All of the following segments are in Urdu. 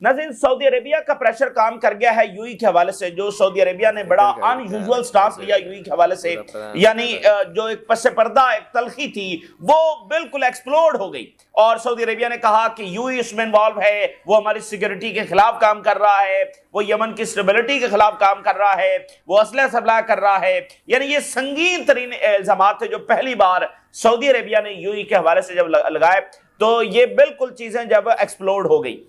ناظرین سعودی عربیہ کا پریشر کام کر گیا ہے یو ای کے حوالے سے، جو سعودی عربیہ نے بڑا ان یوزول سٹانس لیا یو ای کے حوالے سے، یعنی جو ایک پس پردہ ایک تلخی تھی وہ بالکل ایکسپلوڈ ہو گئی، اور سعودی عربیہ نے کہا کہ یو ای اس میں انوالو ہے، وہ ہماری سیکیورٹی کے خلاف کام کر رہا ہے، وہ یمن کی اسٹیبلٹی کے خلاف کام کر رہا ہے، وہ اسلحہ سپلائی کر رہا ہے۔ یعنی یہ سنگین ترین الزامات تھے جو پہلی بار سعودی عربیہ نے یو ای کے حوالے سے جب لگائے تو یہ بالکل چیزیں جب ایکسپلوڈ ہو گئی،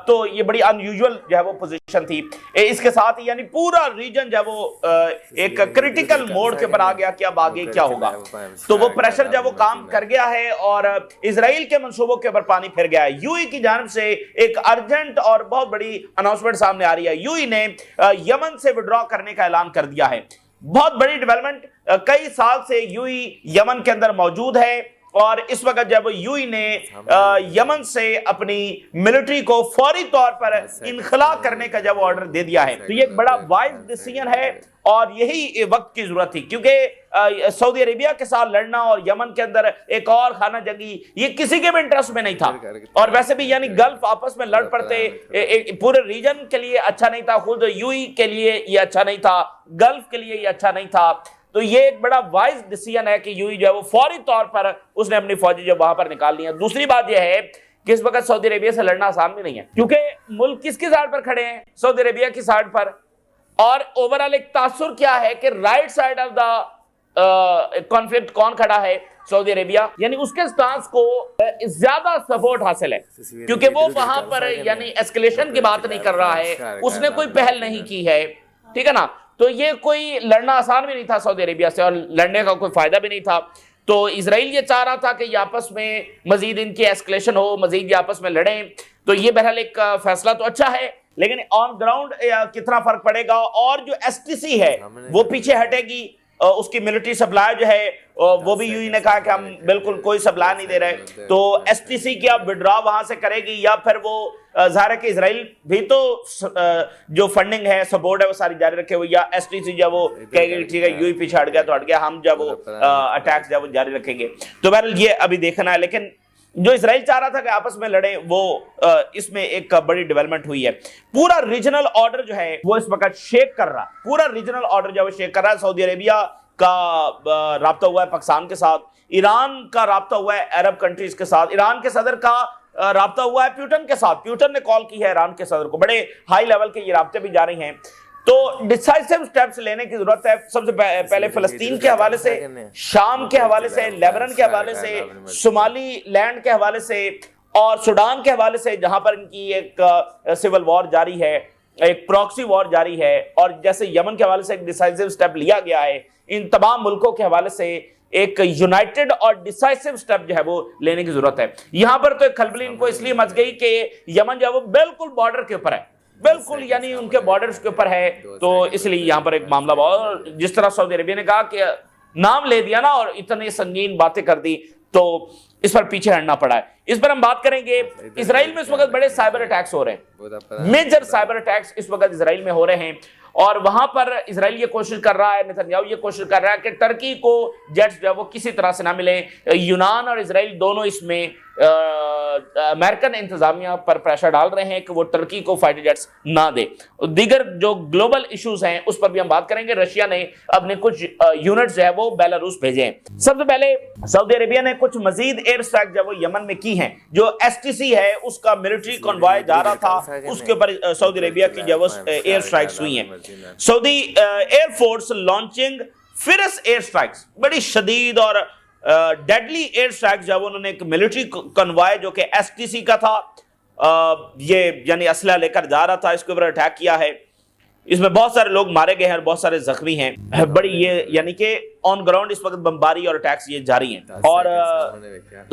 تو یہ بڑی ان یوزول جو ہے وہ پوزیشن تھی۔ اس کے ساتھ یعنی پورا ریجن جو ہے وہ ایک کریٹیکل موڈ کے پر آ گیا کہ اب آگے کیا ہوگا، تو وہ پریشر جو ہے وہ کام کر گیا ہے اور اسرائیل کے منصوبوں کے اوپر پانی پھر گیا ہے۔ یو ای کی جانب سے ایک ارجنٹ اور بہت بڑی اناؤنسمنٹ سامنے آ رہی ہے، یو ای نے یمن سے وڈرا کرنے کا اعلان کر دیا ہے۔ بہت بڑی ڈیولپمنٹ، کئی سال سے یو ای یمن کے اندر موجود ہے، اور اس وقت جب یو ای نے یمن سے اپنی ملٹری کو فوری طور پر انخلا کرنے کا جب آرڈر دے دیا ہے تو یہ ایک بڑا وائز ڈیسیژن ہے، اور یہی وقت کی ضرورت تھی، کیونکہ سعودی عربیہ کے ساتھ لڑنا اور یمن کے اندر ایک اور خانہ جنگی یہ کسی کے بھی انٹرسٹ میں نہیں تھا، اور ویسے بھی یعنی گلف آپس میں لڑ پڑتے پورے ریجن کے لیے اچھا نہیں تھا، خود یو ای کے لیے یہ اچھا نہیں تھا، گلف کے لیے یہ اچھا نہیں تھا۔ تو یہ ایک بڑا وائز ڈیسیژن ہے کہ یو ای جو ہے وہ فوری طور پر اس نے اپنی فوجی جو وہاں پر نکال لی ہیں۔ دوسری بات یہ ہے کہ اس وقت سعودی عربیہ سے لڑنا آسان بھی نہیں ہے، کیونکہ ملک کس کی سائڈ پر کھڑے ہیں؟ سعودی عربیہ کی سائڈ پر، اور اوورال ایک تاثر کیا ہے کہ right side of the conflict کون کھڑا ہے؟ سعودی عربیہ، یعنی اس کے سٹانس کو زیادہ سپورٹ حاصل ہے، کیونکہ وہ وہاں پر یعنی ایسکلیشن کی بات نہیں کر رہا ہے، اس نے کوئی پہل نہیں کی ہے، ٹھیک ہے نا؟ تو یہ کوئی لڑنا آسان بھی نہیں تھا سعودی عربیہ سے، اور لڑنے کا کوئی فائدہ بھی نہیں تھا۔ تو اسرائیل یہ چاہ رہا تھا کہ یہ آپس میں مزید ان کی ایسکلیشن ہو، مزید یہ آپس میں لڑیں، تو یہ بہرحال ایک فیصلہ تو اچھا ہے، لیکن آن گراؤنڈ کتنا فرق پڑے گا؟ اور جو ایس ٹی سی ہے وہ پیچھے ہٹے گی، اس کی ملٹری سپلائی جو ہے وہ بھی یو ای نے کہا کہ ہم بالکل کوئی سپلائی نہیں دے رہے، تو ایس ٹی سی کی اب وڈرا وہاں سے کرے گی، یا پھر وہ ظاہر ہے کہ اسرائیل بھی تو جو فنڈنگ ہے سپورٹ ہے وہ ساری جاری رکھے ہوئے، یا ایس ٹی سی جب وہ کہے گی ٹھیک ہے یو ای پیچھے ہٹ گیا تو ہٹ گیا، ہم جب وہ اٹیکس جب وہ جاری رکھیں گے، تو بہرحال یہ ابھی دیکھنا ہے۔ لیکن جو اسرائیل چاہ رہا تھا کہ آپس میں لڑیں، وہ اس میں ایک بڑی ڈیولپمنٹ ہوئی ہے۔ پورا ریجنل آرڈر جو ہے وہ اس وقت شیک کر رہا، پورا ریجنل آرڈر جو ہے وہ شیک کر رہا ہے۔ سعودی عربیہ کا رابطہ ہوا ہے پاکستان کے ساتھ، ایران کا رابطہ ہوا ہے عرب کنٹریز کے ساتھ، ایران کے صدر کا رابطہ ہوا ہے پیوٹن کے ساتھ، پیوٹن نے کال کی ہے ایران کے صدر کو، بڑے ہائی لیول کے یہ رابطے بھی جاری ہیں۔ تو ڈیسائسو سٹیپس لینے کی ضرورت ہے، سب سے پہلے فلسطین کے حوالے سے، شام کے حوالے سے، لیبنان کے حوالے سے، صومالی لینڈ کے حوالے سے، اور سوڈان کے حوالے سے جہاں پر ان کی ایک سول وار جاری ہے، ایک پراکسی وار جاری ہے، اور جیسے یمن کے حوالے سے ایک ڈیسائسو سٹیپ لیا گیا ہے، ان تمام ملکوں کے حوالے سے ایک یونائٹڈ اور ڈیسائسو سٹیپ جو ہے وہ لینے کی ضرورت ہے۔ یہاں پر تو ایک کھلبلی ان کو اس لیے مچ گئی کہ یمن جو ہے وہ بالکل بارڈر کے اوپر ہے، بالکل یعنی ان کے بارڈرز کے اوپر ہے، تو اس لیے یہاں پر ایک معاملہ ہوا، اور جس طرح سعودی عربیہ نے کہا کہ نام لے دیا نا اور اتنی سنگین باتیں کر دی تو اس پر پیچھے ہٹنا پڑا ہے۔ اس پر ہم بات کریں گے، اسرائیل میں اس وقت بڑے سائبر اٹیکس ہو رہے ہیں، میجر سائبر اٹیکس اس وقت اسرائیل میں ہو رہے ہیں، اور وہاں پر اسرائیل یہ کوشش کر رہا ہے، نتنیاہو یہ کوشش کر رہا ہے کہ ٹرکی کو جیٹس جو ہے وہ کسی طرح سے نہ ملیں۔ یونان اور اسرائیل دونوں اس میں امریکن انتظامیہ پر پریشر ڈال رہے ہیں کہ وہ ٹرکی کو فائٹر جیٹس نہ دے۔ دیگر جو گلوبل ایشوز ہیں اس پر بھی ہم بات کریں گے۔ رشیا نے اپنے کچھ یونٹس جو ہے وہ بیلاروس بھیجے ہیں۔ سب سے پہلے سعودی عربیہ نے کچھ مزید ایئر اسٹرائک جو وہ یمن میں کی ہیں، جو ایس ٹی سی ہے اس کا ملٹری کنوائے جا رہا تھا، اس کے اوپر سعودی عربیہ کی جو ایئر اسٹرائکس ہوئی ہیں۔ سعودی air force launching فیرس year strikes, بڑی شدید اور ڈیڈلی ایئر اسٹرائک جو انہوں نے ایک ملٹری کنوائے جو کہ ایس ٹی سی کا تھا، یہ یعنی اسلحہ لے کر جا رہا تھا، اس کے اوپر اٹیک کیا ہے۔ اس میں بہت سارے لوگ مارے گئے ہیں اور بہت سارے زخمی ہیں، بڑی یہ یعنی کہ آن گراؤنڈ اس وقت بمباری اور اٹیکس یہ جاری ہیں۔ اور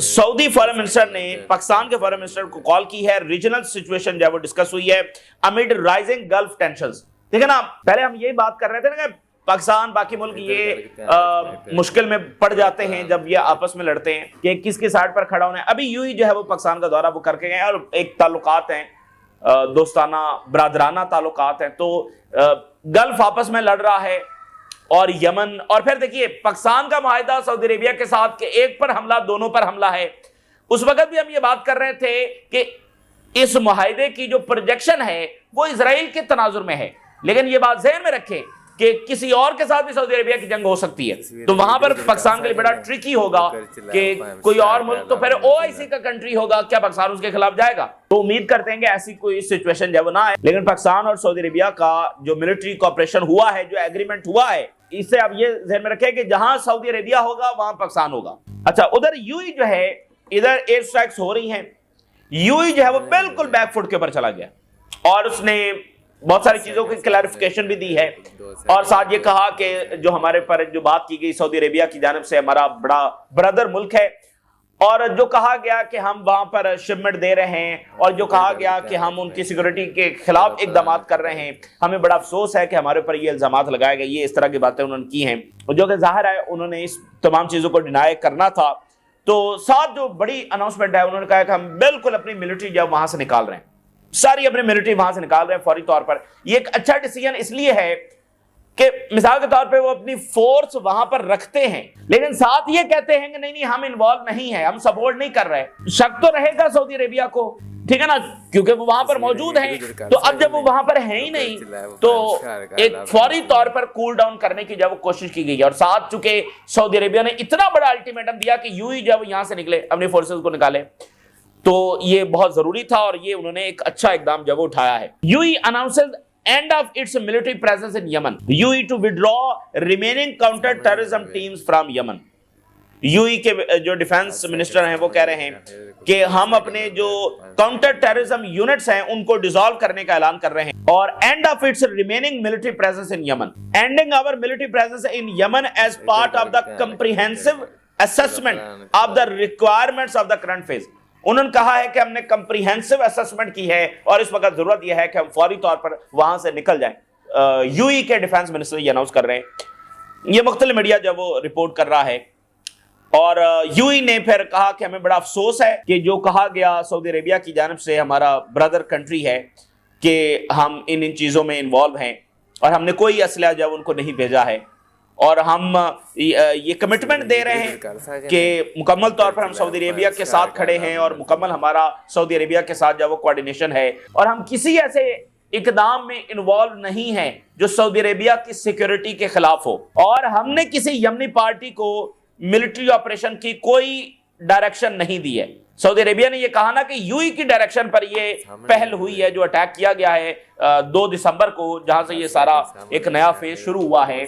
سعودی فارن منسٹر نے پاکستان کے فارن منسٹر کو کال کی ہے، ریجنل سچویشن جو ہے وہ ڈسکس ہوئی ہے امid رائزنگ گلف ٹینشنز۔ دیکھیں نا، پہلے ہم یہی بات کر رہے تھے نا کہ پاکستان باقی ملک یہ مشکل میں پڑ جاتے ہیں جب یہ آپس میں لڑتے ہیں کہ کس کی سائڈ پر کھڑا ہونا ہے۔ ابھی یوں ہی جو ہے وہ پاکستان کا دورہ وہ کر کے گئے ہیں، اور ایک تعلقات ہیں، دوستانہ برادرانہ تعلقات ہیں، تو گلف آپس میں لڑ رہا ہے، اور یمن، اور پھر دیکھیے پاکستان کا معاہدہ سعودی عربیہ کے ساتھ کہ ایک پر حملہ دونوں پر حملہ ہے۔ اس وقت بھی ہم یہ بات کر رہے تھے کہ اس معاہدے کی جو پروجیکشن ہے وہ اسرائیل کے تناظر میں ہے، لیکن یہ بات ذہن میں رکھیں کہ کسی اور کے ساتھ بھی سعودی عربیہ کی جنگ ہو سکتی ہے، تو وہاں پر پاکستان کے لیے بڑا ٹرکی ہوگا کہ کوئی اور ملک تو پھر او آئی سی کا کنٹری ہوگا، کیا پاکستان اس کے خلاف جائے گا؟ تو امید کرتے ہیں کہ ایسی کوئی سچویشن جب نہ آئے، لیکن پاکستان اور سعودی عربیہ کا جو ملٹری کوآپریشن ہوا ہے، جو ایگریمنٹ ہوا ہے، اس سے اب یہ ذہن میں رکھیں کہ جہاں سعودی عربیہ ہوگا وہاں پاکستان ہوگا۔ اچھا، ادھر یو ای جو ہے، ادھر ایئر سٹرائکس ہو رہی ہیں، یو ای جو ہے وہ بالکل بیک فٹ کے اوپر چلا گیا اور اس نے بہت ساری چیزوں کی کلیریفیکیشن بھی دی ہے، اور ساتھ یہ کہا کہ جو ہمارے پر جو بات کی گئی سعودی عربیہ کی جانب سے ہمارا بڑا برادر ملک ہے، اور جو کہا گیا کہ ہم وہاں پر شپمنٹ دے رہے ہیں، اور جو کہا گیا کہ ہم ان کی سیکورٹی کے خلاف اقدامات کر رہے ہیں، ہمیں بڑا افسوس ہے کہ ہمارے اوپر یہ الزامات لگائے گئے، یہ اس طرح کی باتیں انہوں نے کی ہیں، جو کہ ظاہر ہے انہوں نے اس تمام چیزوں کو ڈینائی کرنا تھا۔ تو ساتھ جو بڑی اناؤنسمنٹ ہے، انہوں نے کہا کہ ہم بالکل اپنی ملٹری جب وہاں سے نکال رہے ہیں، ساری اپنی ملٹری وہاں سے نکال رہے ہیں فوری طور پر۔ یہ ایک اچھا ڈیسیژن اس لیے ہے کہ مثال کے طور پہ وہ اپنی فورس وہاں پر رکھتے ہیں، لیکن ساتھ یہ کہتے ہیں کہ نہیں ہم انوالو نہیں ہیں، ہم سپورٹ نہیں کر رہے۔ شک تو رہے گا سعودی عربیہ کو، ٹھیک ہے نا، کیونکہ وہ وہاں پر موجود ہیں، تو اب جب وہ وہاں پر ہیں ہی نہیں تو ایک فوری طور پر کول ڈاؤن کرنے کی جب کوشش کی گئی ہے، اور ساتھ چونکہ سعودی عربیہ نے اتنا بڑا الٹیمیٹم دیا کہ یوں ہی جب یہاں سے نکلے، اپنی فورسز کو نکالے، تو یہ بہت ضروری تھا، اور یہ انہوں نے ایک اچھا اقدام جب اٹھایا ہے۔ U E announces end of its military presence in Yemen. UAE to withdraw remaining counter terrorism teams from Yemen. UAE کے جو ڈیفنس منسٹر ہیں وہ کہہ رہے ہیں کہ ہم اپنے جو کاؤنٹر ٹیررزم یونٹس ہیں ان کو ڈیزالو کرنے کا اعلان کر رہے ہیں، اور end of its remaining military presence in Yemen. Ending our military presence in Yemen as part of the comprehensive assessment of the requirements of the current phase. انہوں نے کہا ہے کہ ہم نے کمپریہنسو اسسمنٹ کی ہے، اور اس وقت ضرورت یہ ہے کہ ہم فوری طور پر وہاں سے نکل جائیں۔ یو ای کے ڈیفنس منسٹر یہ اناؤنس کر رہے ہیں، یہ مختلف میڈیا جب وہ رپورٹ کر رہا ہے، اور یو ای نے پھر کہا کہ ہمیں بڑا افسوس ہے کہ جو کہا گیا سعودی عربیہ کی جانب سے، ہمارا برادر کنٹری ہے، کہ ہم ان چیزوں میں انوالو ہیں، اور ہم نے کوئی اسلحہ جب ان کو نہیں بھیجا ہے، اور ہم یہ کمٹمنٹ دے رہے ہیں کہ مکمل طور پر ہم سعودی عربیہ کے ساتھ کھڑے ہیں، اور مکمل ہمارا سعودی عربیہ کے ساتھ جو وہ کوارڈینیشن ہے، اور ہم کسی ایسے اقدام میں انوالو نہیں ہیں جو سعودی عربیہ کی سیکیورٹی کے خلاف ہو، اور ہم نے کسی یمنی پارٹی کو ملٹری آپریشن کی کوئی ڈائریکشن نہیں دی ہے۔ سعودی عربیہ نے یہ کہا نا کہ یو ای کی ڈائریکشن پر یہ پہل ہوئی ہے، جو اٹیک کیا گیا ہے 2 دسمبر کو، جہاں سے یہ سارا ایک نیا فیز شروع ہوا ہے،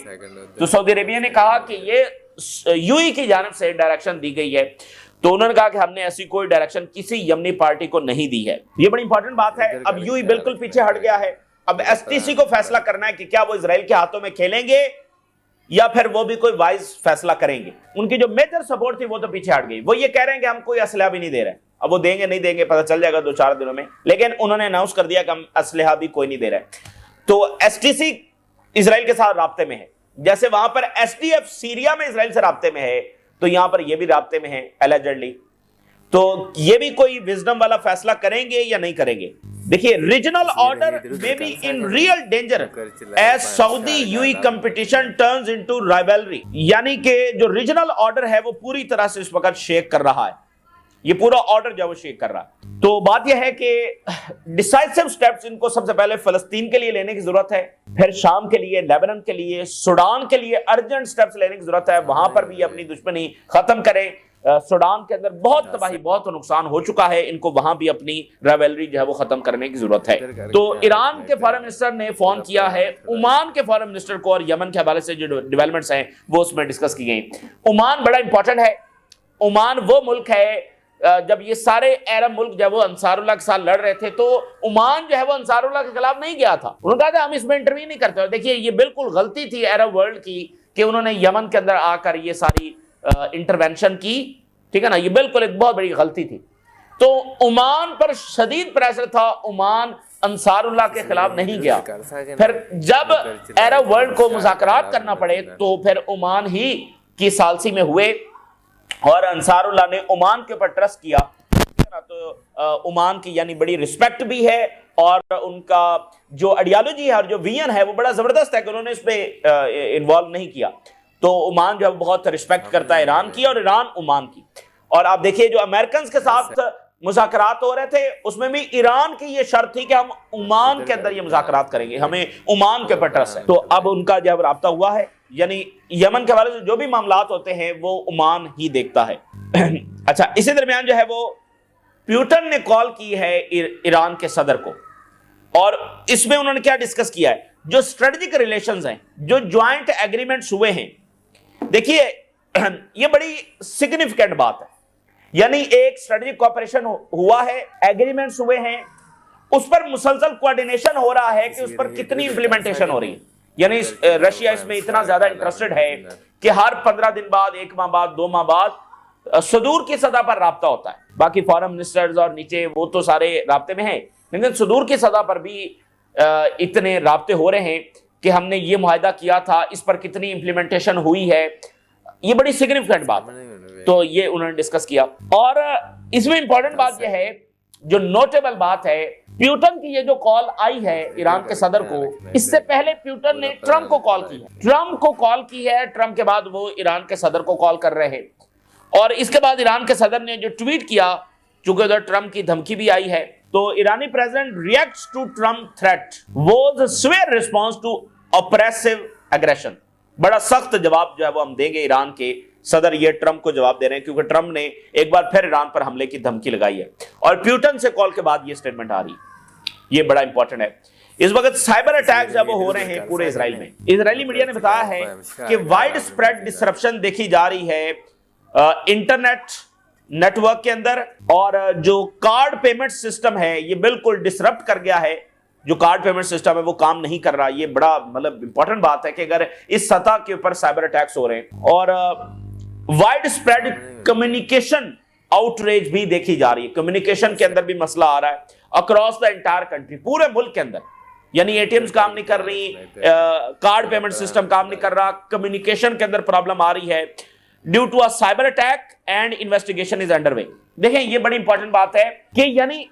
تو سعودی عربیہ نے کہا کہ یہ یو ای کی جانب سے ڈائریکشن دی گئی ہے، تو انہوں نے کہا کہ ہم نے ایسی کوئی ڈائریکشن کسی یمنی پارٹی کو نہیں دی ہے۔ یہ بڑی امپورٹنٹ بات ہے۔ اب یو ای بالکل پیچھے ہٹ گیا ہے، اب ایس ٹی سی کو فیصلہ کرنا ہے کہ کیا وہ اسرائیل کے ہاتھوں میں کھیلیں گے یا پھر وہ بھی کوئی وائز فیصلہ کریں گے۔ ان کی جو میجر سپورٹ تھی وہ تو پیچھے ہٹ گئی، وہ یہ کہہ رہے ہیں کہ ہم کوئی اسلحہ بھی نہیں دے رہے، اب وہ دیں گے نہیں دیں گے پتہ چل جائے گا 2-4 دنوں میں، لیکن انہوں نے اناؤنس کر دیا کہ ہم اسلحہ بھی کوئی نہیں دے رہے۔ تو ایس ٹی سی اسرائیل کے ساتھ رابطے میں ہے، جیسے وہاں پر ایس ٹی ایف سیریا میں اسرائیل سے رابطے میں ہے، تو یہاں پر یہ بھی رابطے میں ہے allegedly۔ تو یہ بھی کوئی وزڈم والا فیصلہ کریں گے یا نہیں کریں گے؟ دیکھیے، regional order may be in real danger as Saudi UAE competition turns into rivalry، یعنی کہ جو ریجنل آرڈر ہے وہ پوری طرح سے اس وقت شیک کر رہا ہے، یہ پورا آرڈر جو وہ شیک کر رہا ہے۔ تو بات یہ ہے کہ ڈیسائسو سٹیپس ان کو سب سے پہلے فلسطین کے لیے لینے کی ضرورت ہے، پھر شام کے لیے، لیبنان کے لیے، سوڈان کے لیے ارجنٹ سٹیپس لینے کی ضرورت ہے، وہاں پر بھی اپنی دشمنی ختم کریں۔ سوڈان کے اندر بہت تباہی، بہت نقصان ہو چکا ہے، ان کو وہاں بھی اپنی ریویلری جو ہے وہ ختم کرنے کی ضرورت ہے۔ تو ایران کے فارن منسٹر نے فون کیا ہے عمان کے فارن منسٹر کو، اور یمن کے حوالے سے جو ڈیولپمنٹس ہیں وہ اس میں ڈسکس کی گئی۔ عمان بڑا امپورٹنٹ ہے۔ عمان وہ ملک ہے، جب یہ سارے عرب ملک جب وہ انصار اللہ کے ساتھ لڑ رہے تھے تو عمان جو ہے وہ انصار اللہ کے خلاف نہیں گیا تھا، انہوں نے کہا تھا ہم اس میں انٹرویو نہیں کرتے۔ اور دیکھیے، یہ بالکل غلطی تھی عرب ورلڈ کی کہ انہوں نے یمن کے اندر آ کر یہ ساری انٹرونشن کی، ٹھیک ہے نا، یہ بالکل ایک بہت بڑی غلطی تھی۔ تو عمان پر شدید پریشر تھا، عمان انصار اللہ کے خلاف نہیں گیا۔ پھر جب عرب ورلڈ کو مذاکرات کرنا پڑے تو پھر عمان ہی کی ثالثی میں ہوئے، اور انصار اللہ نے عمان کے اوپر ٹرسٹ کیا، تو عمان کی یعنی بڑی رسپیکٹ بھی ہے، اور ان کا جو آئیڈیالوجی ہے اور جو ویژن ہے وہ بڑا زبردست ہے کہ انہوں نے اس پہ انوالو نہیں کیا۔ تو عمان جو ہے بہت رسپیکٹ کرتا ہے ایران کی، اور ایران عمان کی۔ اور آپ دیکھیے جو امریکنز کے ساتھ مذاکرات ہو رہے تھے اس میں بھی ایران کی یہ شرط تھی کہ ہم عمان کے اندر یہ مذاکرات کریں گے, ہمیں عمان کے پٹرس ہے. تو اب ان کا جب رابطہ ہوا ہے, یعنی یمن کے حوالے سے جو بھی معاملات ہوتے ہیں وہ عمان ہی دیکھتا ہے. اچھا, اسی درمیان جو ہے وہ پیوٹن نے کال کی ہے ایران کے صدر کو, اور اس میں انہوں نے کیا ڈسکس کیا ہے, جو اسٹریٹجک ریلیشنز ہیں, جو جوائنٹ ایگریمنٹس ہوئے ہیں. دیکھیے یہ بڑی سگنیفیکنٹ بات ہے, یعنی ایک اسٹریٹجک کوآپریشن ہوا ہے, ایگریمنٹس ہوئے ہیں, اس پر مسلسل کوارڈینیشن ہو رہا ہے کہ اس پر کتنی امپلیمنٹیشن ہو رہی ہے. یعنی رشیا اس میں اتنا زیادہ انٹرسٹڈ ہے کہ ہر 15 دن بعد, 1 ماہ بعد, 2 ماہ بعد صدور کی سطح پر رابطہ ہوتا ہے. باقی فارن منسٹرز اور نیچے وہ تو سارے رابطے میں ہیں, لیکن صدور کی سطح پر بھی اتنے رابطے ہو رہے ہیں کہ ہم نے یہ معاہدہ کیا تھا, اس پر کتنی امپلیمنٹیشن ہوئی ہے. یہ بڑی سگنیفیکنٹ بات ہے, تو یہ انہوں نے ڈسکس کیا. اور اس میں امپورٹنٹ بات یہ ہے, جو نوٹیبل بات ہے, پیوٹن کی یہ جو کال آئی ہے ایران کے صدر کو, اس سے پہلے پیوٹن نے ٹرمپ کو کال کی ہے. ٹرمپ کے بعد وہ ایران کے صدر کو کال کر رہے ہیں, اور اس کے بعد ایران کے صدر نے جو ٹویٹ کیا, چونکہ ادھر ٹرمپ کی دھمکی بھی آئی ہے, تو ایرانی president reacts to Trump threat was a severe response to oppressive aggression. بڑا سخت جواب جو ہے وہ ہم دیں گے. ایران کے صدر یہ ٹرمپ کو جواب دے رہے ہیں, کیونکہ ٹرمپ نے ایک بار پھر ایران پر حملے کی دھمکی لگائی ہے, اور پیوٹن سے کال کے بعد یہ سٹیٹمنٹ آ رہی ہے. یہ بڑا امپورٹنٹ ہے. اس وقت سائبر اٹیک جب وہ ہو رہے ہیں پورے اسرائیل میں. اسرائیلی میڈیا نے بتایا ہے کہ وائڈ سپریڈ ڈسرپشن دیکھی جا رہی ہے انٹرنیٹ نیٹ ورک کے اندر, اور جو کارڈ پیمنٹ سسٹم ہے یہ بالکل ڈسرپٹ کر گیا ہے. جو کارڈ پیمنٹ سسٹم ہے وہ کام نہیں کر رہا. یہ بڑا امپورٹنٹ بات ہے کہ اگر اس سطح کے اوپر سائبر اٹیکس ہو رہے ہیں. اور وائڈ سپریڈ کمیونیکیشن آؤٹریج بھی دیکھی جا رہی ہے. کمیونیکیشن کے اندر بھی مسئلہ آ رہا ہے اکراس دا انٹائر کنٹری, پورے ملک کے اندر. یعنی اے ٹی ایمز کام نہیں کر رہی, کارڈ پیمنٹ سسٹم کام نہیں کر رہا, کمیونیکیشن کے اندر پرابلم آ رہی ہے due to a cyber attack and investigation is under way. دیکھیں یہ بڑی امپورٹنٹ بات ہے کہ یعنی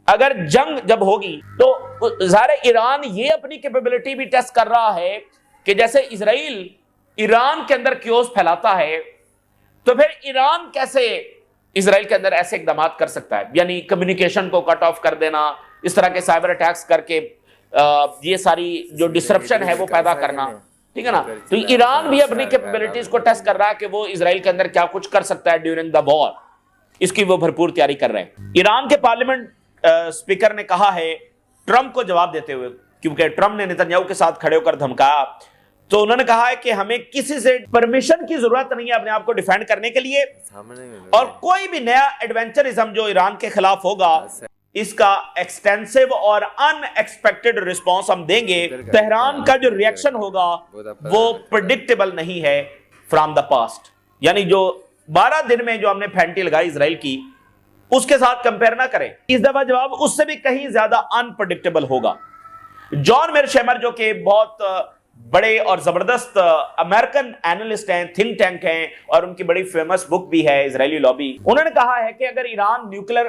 اگر جنگ جب ہوگی تو ظاہر ایران یہ اپنی کیپیبلٹی بھی ٹیسٹ کر رہا ہے کہ جیسے اسرائیل ایران کے اندر کیوس پھیلاتا ہے, تو پھر ایران کیسے اسرائیل کے اندر ایسے اقدامات کر سکتا ہے, یعنی کمیونیکیشن کو کٹ آف کر دینا, اس طرح کے سائبر اٹیکس کر کے یہ ساری جو ڈسرپشن ہے وہ پیدا کرنا. ٹھیک ہے نا. تو ایران بھی اپنی کیپیبلٹیز کو ٹیسٹ کر رہا ہے کہ وہ اسرائیل کے اندر کیا کچھ کر سکتا ہے ڈیورنگ دا وار. اس کی وہ بھرپور تیاری کر رہے ہیں. ایران کے پارلیمنٹ اسپیکر نے کہا ہے ٹرمپ کو جواب دیتے ہوئے, کیونکہ ٹرمپ نے نتنیاہو کے ساتھ کھڑے ہو کر دھمکایا, تو انہوں نے کہا ہے کہ ہمیں کسی سے پرمیشن کی ضرورت نہیں ہے اپنے آپ کو ڈیفینڈ کرنے کے لیے, اور کوئی بھی نیا ایڈونچرزم جو ایران کے خلاف ہوگا اس کا ایکسٹینسو اور ان ایکسپیکٹڈ رسپانس ہم دیں گے. تہران کا جو ریئیکشن ہوگا وہ پریڈکٹیبل نہیں ہے فرام دا پاسٹ. یعنی جو 12 دن میں جو ہم نے پھینٹی لگائی اسرائیل کی, اس کے ساتھ کمپیر نہ کریں. اس دفعہ جواب اس سے بھی کہیں زیادہ انپریڈکٹیبل ہوگا. جان میرشیمر جو کہ بہت بڑے اور زبردست امریکن اینالسٹ ہیں, تھنک ٹینک ہیں, اور ان کی بڑی فیمس بک بھی ہے اسرائیلی لابی, انہوں نے کہا ہے کہ اگر ایران نیوکلیر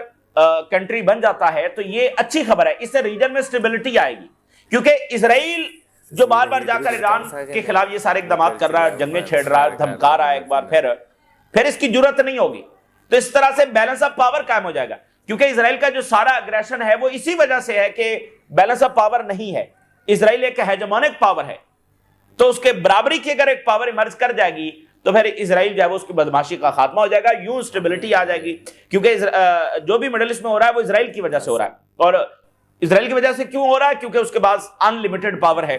کنٹری بن جاتا ہے تو یہ اچھی خبر ہے, اس سے ریجن میں سٹیبلٹی آئے گی. کیونکہ اسرائیل جو بار بار جا کر ایران کے خلاف یہ سارے اقدامات کر رہا ہے, جنگیں چھیڑ رہا ہے, دھمکا رہا ہے ایک بار پھر اس کی جرت نہیں ہوگی. تو اس طرح سے بیلنس آف پاور قائم ہو جائے گا, کیونکہ اسرائیل کا جو سارا اگریشن ہے وہ اسی وجہ سے ہے کہ بیلنس آف پاور نہیں ہے. اسرائیل ایک ہیجمونک پاور ہے, تو اس کے برابری کی اگر ایک پاور ایمرج کر جائے گی تو پھر اسرائیل جو ہے وہ اس کی بدماشی کا خاتمہ ہو جائے گا, یوں اسٹیبلٹی آ جائے گی. کیونکہ جو بھی مڈل ایسٹ میں ہو رہا ہے وہ اسرائیل کی وجہ سے ہو رہا ہے, اور اسرائیل کی وجہ سے کیوں ہو رہا ہے؟ کیونکہ اس کے پاس ان لمیٹڈ پاور ہے,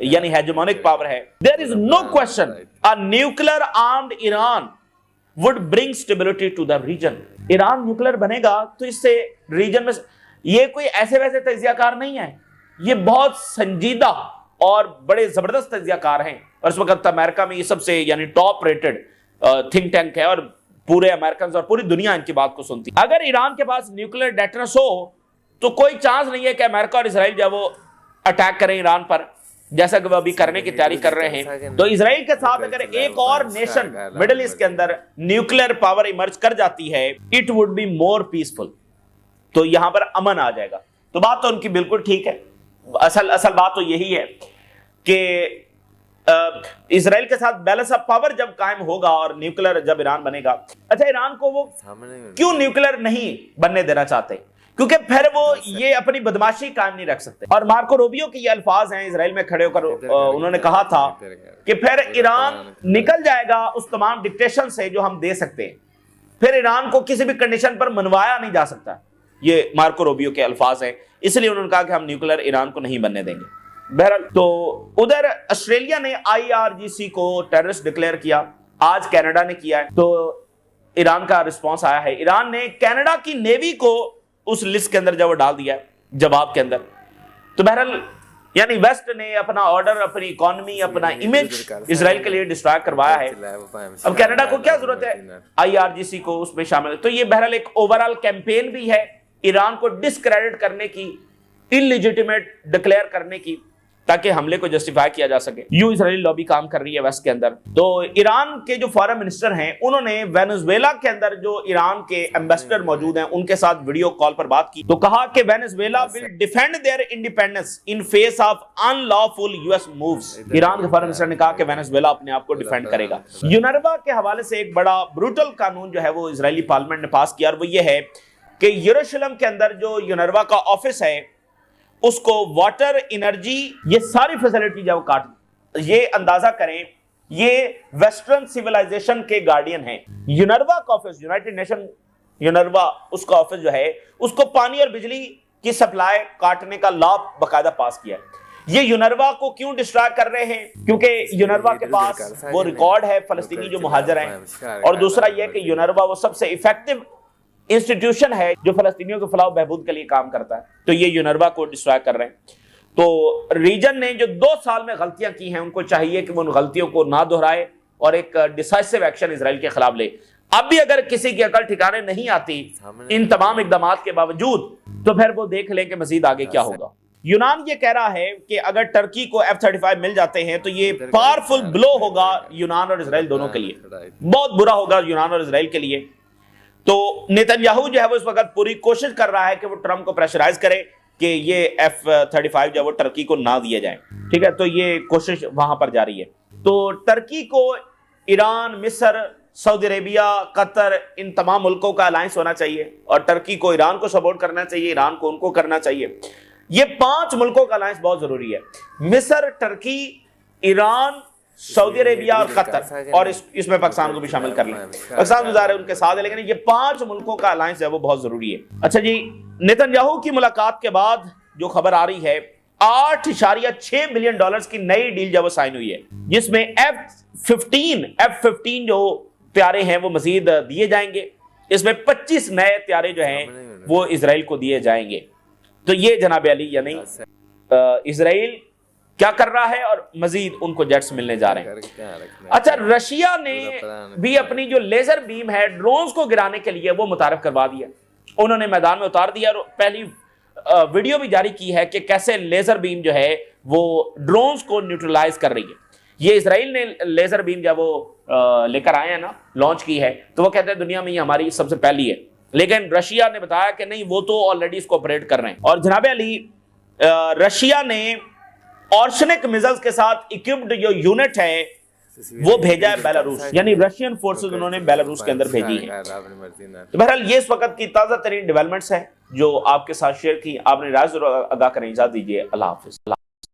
یعنی ہیجمونک پاور ہے. There is no question a nuclear armed Iran would bring stability to the region. Iran nuclear بنے گا تو اس سے ریجن میں, یہ کوئی ایسے ویسے تجزیہ کار نہیں ہے, یہ بہت سنجیدہ اور بڑے زبردست تجزیہ کار ہیں, اور اس وقت امریکہ میں یہ سب سے یعنی ٹاپ ریٹڈ تھنک ٹینک ہے, اور پورے امریکنز اور پوری دنیا ان کی بات کو سنتی. اگر ایران کے پاس نیوکلیر ڈیٹرنس ہو تو کوئی چانس نہیں ہے کہ امریکہ اور اسرائیل جو وہ اٹیک کریں ایران پر, جیسا کہ وہ ابھی کرنے کی تیاری کر رہے ہیں. تو اسرائیل کے ساتھ اگر ایک اور نیشن مڈل ایسٹ کے اندر نیوکلیر پاور ایمرج کر جاتی ہے, it would be more peaceful, تو یہاں پر امن آ جائے گا. تو بات تو ان کی بالکل ٹھیک ہے. اصل بات تو یہی ہے کہ اسرائیل کے ساتھ بیلنس آف پاور جب قائم ہوگا اور نیوکلر جب ایران بنے گا. اچھا ایران کو وہ کیوں نیوکلر نہیں بننے دینا چاہتے؟ کیونکہ پھر وہ یہ اپنی بدماشی قائم نہیں رکھ سکتے. اور مارکو روبیو کے یہ الفاظ ہیں اسرائیل میں کھڑے ہو کر انہوں نے کہا تھا کہ پھر ایران نکل جائے گا اس تمام ڈکٹیشن سے جو ہم دے سکتے ہیں، پھر ایران کو کسی بھی کنڈیشن پر منوایا نہیں جا سکتا. یہ مارکو روبیو کے الفاظ ہیں، اس لیے انہوں نے کہا کہ ہم نیوکلر ایران کو نہیں بننے دیں گے. بہرحال تو ادھر آسٹریلیا نے IRGC کو ٹیررسٹ ڈکلیئر کیا، آج کینیڈا نے کیا ہے. تو ایران کا رسپانس آیا ہے، ایران نے کینیڈا کی نیوی کو اس لسٹ کے اندر جب وہ ڈال دیا ہے جواب کے اندر. تو بہرحال یعنی ویسٹ نے اپنا آرڈر، اپنی اکانومی، اپنا امیج اسرائیل کے لیے ڈسٹرائے کروایا ہے. اب کینیڈا کو کیا ضرورت ہے IRGC کو اس میں شامل؟ تو یہ بہرحال ایک اوورال کیمپین بھی ہے ایران کو ڈسکریڈٹ کرنے کی، انلیجیٹیمیٹ ڈکلیئر کرنے کی، تاکہ حملے کو جسٹیفائی کیا جا سکے. یوں اسرائیلی لابی کام کر رہی ہے ویسٹ کے اندر. تو ایران کے جو فارن منسٹر ہیں انہوں نے وینزویلا کے اندر جو ایران کے ایمبیسڈر موجود ہیں ان کے ساتھ ویڈیو کال پر بات کی. تو کہا کہ Venezuela will defend their independence in face of unlawful US moves. Iran کے فارن منسٹر نے کہا کہ وینزویلا اپنے آپ کو ڈیفینڈ کرے گا. یونروا کے حوالے سے ایک بڑا بروٹل قانون جو ہے وہ اسرائیلی پارلیمنٹ نے پاس کیا، اور وہ یہ ہے کہ یروشلم کے اندر جو یونروا کا آفس ہے اس کو واٹر، انرجی، یہ ساری فیسلٹی جو کاٹ. یہ اندازہ کریں یہ ویسٹرن سیولائزیشن کے گارڈین ہیں. یونروا کا آفس، یونائٹڈ نیشن یونروا، اس کا آفس جو ہے اس کو پانی اور بجلی کی سپلائی کاٹنے کا لا باقاعدہ پاس کیا ہے. یہ یونروا کو کیوں ڈسٹرائے کر رہے ہیں؟ کیونکہ یونروا کے پاس وہ ریکارڈ ہے فلسطینی جو مہاجر ہیں، اور دوسرا یہ کہ یونروا وہ سب سے ایفیکٹو انسٹیٹیوشن ہے جو فلسطینیوں کے فلاح و بہبود کے لیے کام کرتا ہے. تو یہ یونروا کو ڈسٹرائے کر رہے ہیں. تو ریجن نے جو 2 سال میں غلطیاں کی ہیں ان کو چاہیے کہ وہ ان غلطیوں کو نہ دہرائے اور ایک ڈیسائسو ایکشن اسرائیل کے خلاف لے. اب بھی اگر کسی کی عقل ٹھکانے نہیں آتی ان تمام اقدامات کے باوجود تو پھر وہ دیکھ لیں کہ مزید آگے کیا ہوگا. یونان یہ کہہ رہا ہے کہ اگر ٹرکی کو F-35 مل جاتے ہیں تو یہ پاورفل بلو ہوگا یونان اور اسرائیل دونوں کے لیے، بہت برا ہوگا یونان اور اسرائیل کے لیے. تو نیتن یاہو جو ہے وہ اس وقت پوری کوشش کر رہا ہے کہ وہ ٹرمپ کو پریشرائز کرے کہ یہ F-35 جو ہے وہ ٹرکی کو نہ دیے جائیں. ٹھیک ہے، تو یہ کوشش وہاں پر جاری ہے. تو ٹرکی کو ایران، مصر، سعودی عربیہ، قطر، ان تمام ملکوں کا الائنس ہونا چاہیے، اور ٹرکی کو ایران کو سپورٹ کرنا چاہیے، ایران کو ان کو کرنا چاہیے. یہ 5 ملکوں کا الائنس بہت ضروری ہے. مصر، ٹرکی، ایران، سعودی عربیہ اور قطر، اور اس میں پاکستان کو بھی شامل کر لیں. پاکستان ظاہر ہے ان کے ساتھ ہے، لیکن یہ 5 ملکوں کا الائنس ہے وہ بہت ضروری ہے. اچھا جی، نیتن یاہو کی ملاقات کے بعد جو خبر آ رہی ہے $8.6 بلین کی نئی ڈیل جو وہ سائن ہوئی ہے، جس میں F-15 جو طیارے ہیں وہ مزید دیے جائیں گے. اس میں 25 نئے طیارے جو ہیں وہ اسرائیل کو دیے جائیں گے. تو یہ جناب علی یعنی اسرائیل کیا کر رہا ہے اور مزید ان کو جیٹس ملنے جا رہے ہیں. اچھا، رشیا نے بھی اپنی جو لیزر بیم ہے ڈرونز کو گرانے کے لیے وہ متعارف کروا دیا. انہوں نے میدان میں اتار دیا اور پہلی ویڈیو بھی جاری کی ہے کہ کیسے لیزر بیم جو ہے وہ ڈرونز کو نیوٹرلائز کر رہی ہے. یہ اسرائیل نے لیزر بیم جب وہ لے کر آئے ہیں نا، لانچ کی ہے، تو وہ کہتے ہیں دنیا میں یہ ہماری سب سے پہلی ہے. لیکن رشیا نے بتایا کہ نہیں، وہ تو آلریڈی اس کو آپریٹ کر رہے ہیں. اور جناب علی، رشیا نے اورشنک میزائلز کے ساتھ اکوپڈ جو یونٹ ہے وہ بھیجا ہے بیلاروس، یعنی رشین فورسز انہوں نے بیلاروس کے اندر بھیجی ہیں. تو بہرحال یہ اس وقت کی تازہ ترین ڈیولپمنٹس ہیں جو آپ کے ساتھ شیئر کی. آپ نے رائے ضرور ادا کریں. اجازت دیجیے، اللہ حافظ.